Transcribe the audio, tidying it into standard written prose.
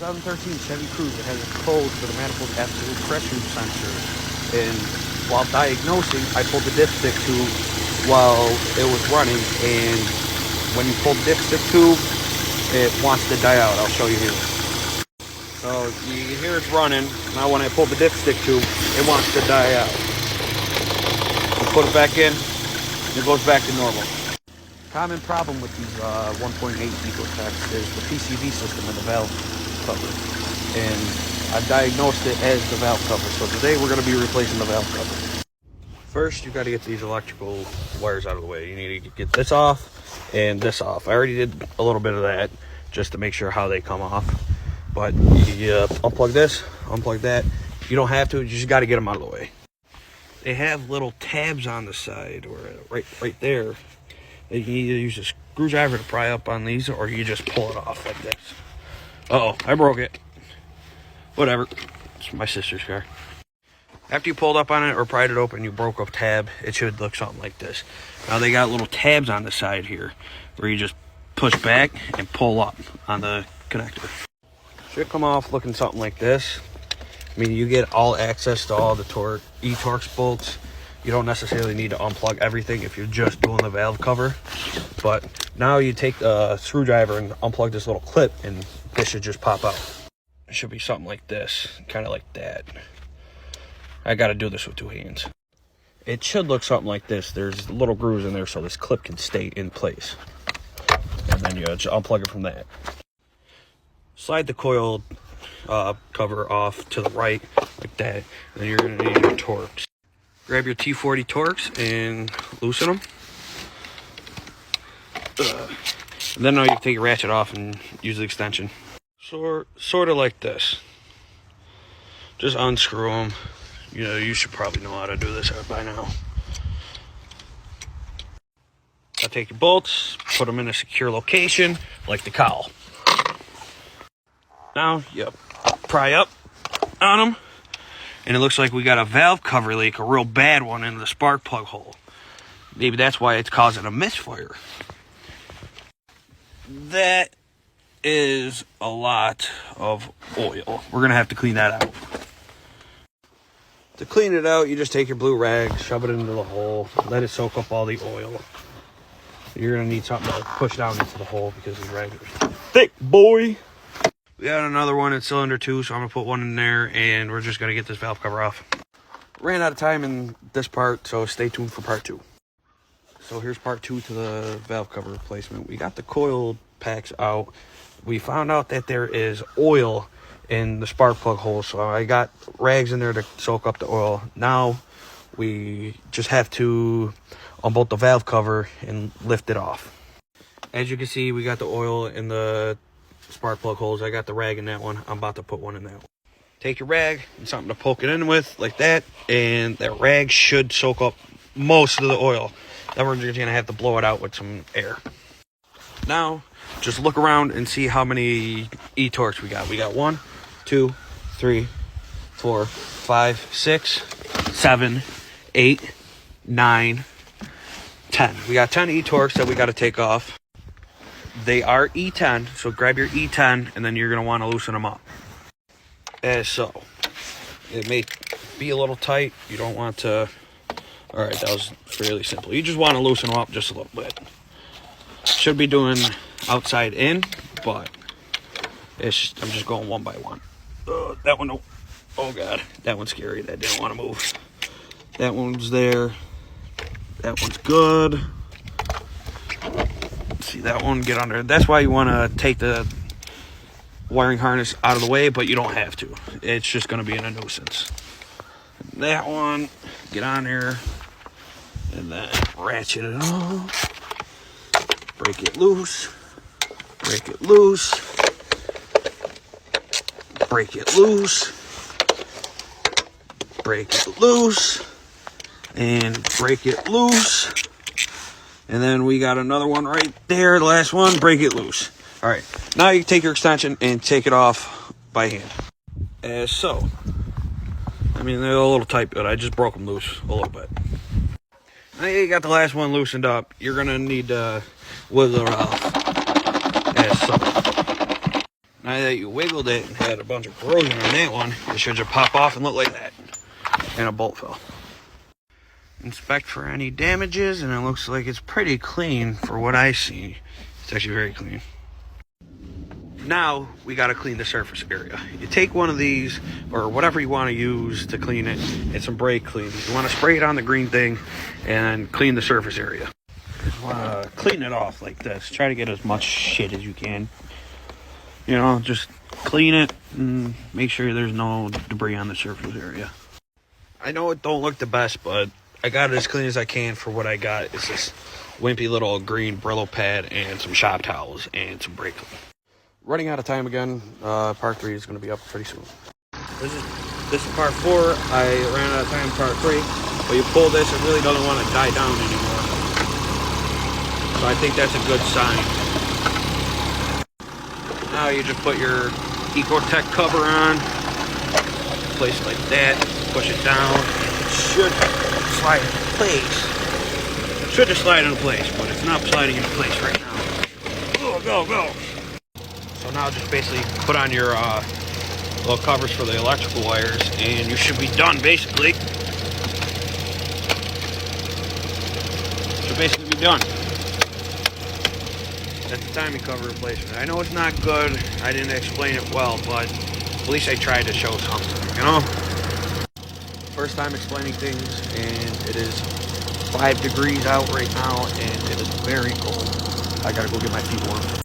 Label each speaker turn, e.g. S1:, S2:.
S1: 2013 Chevy Cruze. It has a code for the manifold absolute pressure sensor. And while diagnosing, I pulled the dipstick tube while it was running. And when you pull the dipstick tube, it wants to die out. I'll show you here. So you can hear it's running. Now when I pull the dipstick tube, it wants to die out. You put it back in, it goes back to normal. Common problem with these 1.8 EcoTechs is the PCV system and the valve cover. And I've diagnosed it as the valve cover. So today we're going to be replacing the valve cover. First, you got to get these electrical wires out of the way. You need to get this off and this off. I already did a little bit of that just to make sure how they come off. But you unplug this, unplug that. You don't have to, you just got to get them out of the way. They have little tabs on the side, or right there. You can either use a screwdriver to pry up on these, or you just pull it off like this. Uh-oh, I broke it. Whatever, it's my sister's car. After you pulled up on it or pried it open, you broke a tab, it should look something like this. Now they got little tabs on the side here, where you just push back and pull up on the connector. Should come off looking something like this. I mean, you get all access to all the Torx bolts. You don't necessarily need to unplug everything if you're just doing the valve cover. But now you take the screwdriver and unplug this little clip, and this should just pop out. It should be something like this, kind of like that. I got to do this with two hands. It should look something like this. There's little grooves in there so this clip can stay in place. And then you just unplug it from that. Slide the coil cover off to the right like that. And then you're going to need your Torx. Grab your T40 Torx and loosen them. And then now you can take your ratchet off and use the extension. Sort of like this. Just unscrew them. You know, you should probably know how to do this by now. Now take your bolts, put them in a secure location, like the cowl. Now, you pry up on them, and it looks like we got a valve cover leak, a real bad one in the spark plug hole. Maybe that's why it's causing a misfire. That is a lot of oil. We're gonna have to clean that out. To clean it out, you just take your blue rag, shove it into the hole, let it soak up all the oil. You're gonna need something to push down into the hole because these rags are thick, boy. We got another one in cylinder 2, so I'm gonna put one in there, and we're just gonna get this valve cover off. Ran out of time in this part, so stay tuned for part 2. So here's part 2 to the valve cover replacement. We got the coil packs out. We found out that there is oil in the spark plug hole, so I got rags in there to soak up the oil. Now we just have to unbolt the valve cover and lift it off. As you can see, we got the oil in the spark plug holes. I got the rag in that one. I'm about to put one in that one. Take your rag and something to poke it in with like that, and that rag should soak up most of the oil. Then we're just gonna have to blow it out with some air. Now just look around and see how many e-Torx we got. We got 1, 2, 3, 4, 5, 6, 7, 8, 9, 10. We got 10 e-Torx that we got to take off. They are E10, so grab your E10 and then you're going to want to loosen them up. As so. It may be a little tight. You don't want to... Alright, that was fairly simple. You just want to loosen them up just a little bit. Should be doing outside in, but I'm just going one by one. That one, oh god, that one's scary. That didn't want to move. That one's there. That one's good. See that one, get under. That's why you want to take the wiring harness out of the way, but you don't have to. It's just going to be a nuisance. That one, get on there, and then ratchet it off. Break it loose. Break it loose. Break it loose. Break it loose. And break it loose. And then we got another one right there. The last one, break it loose. All right, now you can take your extension and take it off by hand. As so. I mean, they're a little tight, but I just broke them loose a little bit. Now you got the last one loosened up. You're gonna need to wiggle it off as so. Now that you wiggled it and had a bunch of corrosion on that one, it should just pop off and look like that. And a bolt fell. Inspect for any damages, and it looks like it's pretty clean for what I see. It's actually very clean. Now we got to clean the surface area. You take one of these or whatever you want to use to clean it and some brake clean. You want to spray it on the green thing and clean the surface area. You want to clean it off like this. Try to get as much shit as you can. You know, just clean it and make sure there's no debris on the surface area. I know it don't look the best, but I got it as clean as I can for what I got. It's this wimpy little green Brillo pad and some shop towels and some brake clean. Running out of time again. Part 3 is going to be up pretty soon. This is part 4. I ran out of time part 3. But you pull this, it really doesn't want to die down anymore. So I think that's a good sign. Now you just put your Ecotech cover on. Place it like that. Push it down. It should slide into place. It should just slide into place, but it's not sliding into place right now. Go. So now just basically put on your little covers for the electrical wires, and you should be done basically. Should basically be done. That's the timing cover replacement. I know it's not good. I didn't explain it well, but at least I tried to show something, you know? First time explaining things, and it is 5 degrees out right now, and it is very cold. I gotta go get my feet warm.